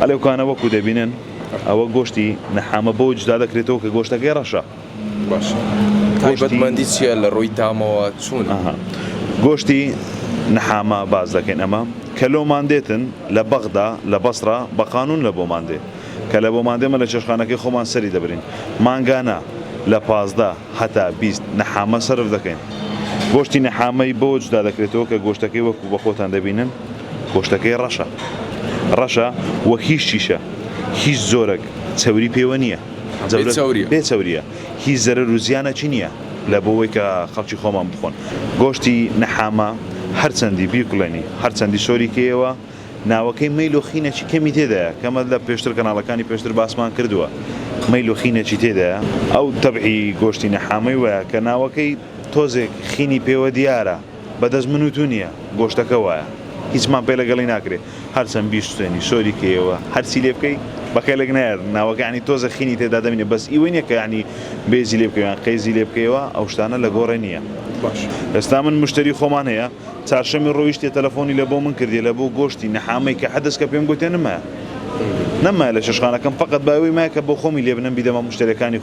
ئەلێو کانە وەکو دەبینن ئەوە گۆشتی نەحامە بۆ جدا دەکرێتەوە کە گۆشتەکەی ڕەشە. باش تایبەتمەندی چییە لە ڕووی تامەوە چوون؟ گۆشتی نەحامە باز دەکەین ئەمە کە لۆمان دێتن لە بەغدا لە بەسرا بە قانون لە بۆمان دێ کە لە بۆمان دێمە لە چێشخانەکەی خۆمان سەری دەبرین مانگانە لە 15 هەتا 20 نەحامە سەرف دەکەین. گۆشتی نەحامەی بۆ جدا دەکرێتەوە کە گۆشتەکەی وەکو بە خۆتان دەبینن گۆشتەکەی ڕەشە وە هیچ شیشە هیچ زۆرێک چەوری پێوە نییە بێ چەوریە هیچ زەرەر و زیانەکی نییە لە بۆەوەی کە خەڵکی خۆمان بخۆن. گۆشتی نەحامە هەرچەندی بیرکڵێنی هەرچەندی سۆری کێەوە ناوەکەی مەیل و خینەکی کەمی تێدایە کەمە لە پێشتر کەناڵەکانی پێشتر باسمان کردووە مەیل و خینەکی تێدایە. ئەو تەبعی گۆشتی نەحامەی وایە کە ناوەکەی تۆزێک خینی پێوە دیارە بەدەست منوتو نییە گۆشتەکە وایە هیچمان پێ لەگەڵی ناکرێت هەرچەند بیستێنی سۆری کێەوە هەرچی لێ بکەی بەکەی لەک نایە ناوەکانی تۆزە خینی تێدا دەبینێت بەس ئیوە نییە کە ینی بێزی لێ بکەویان قەیزی لێ بکەیەوە ئەو شتانە لە گۆڕێ نییە. ئێستا من مشتری خۆمان هەیە چارشەمی ڕۆیشتێ تەلەفۆنی لە بۆ من کردی لە بۆ گۆشتی نەحامەی کە حەدەست کە پێم گوتێ نەمایە لە شەشخانەکەم فقط باوی مایە کە بۆ خۆمی لێ بنەم بیدەمە مشتریەکانی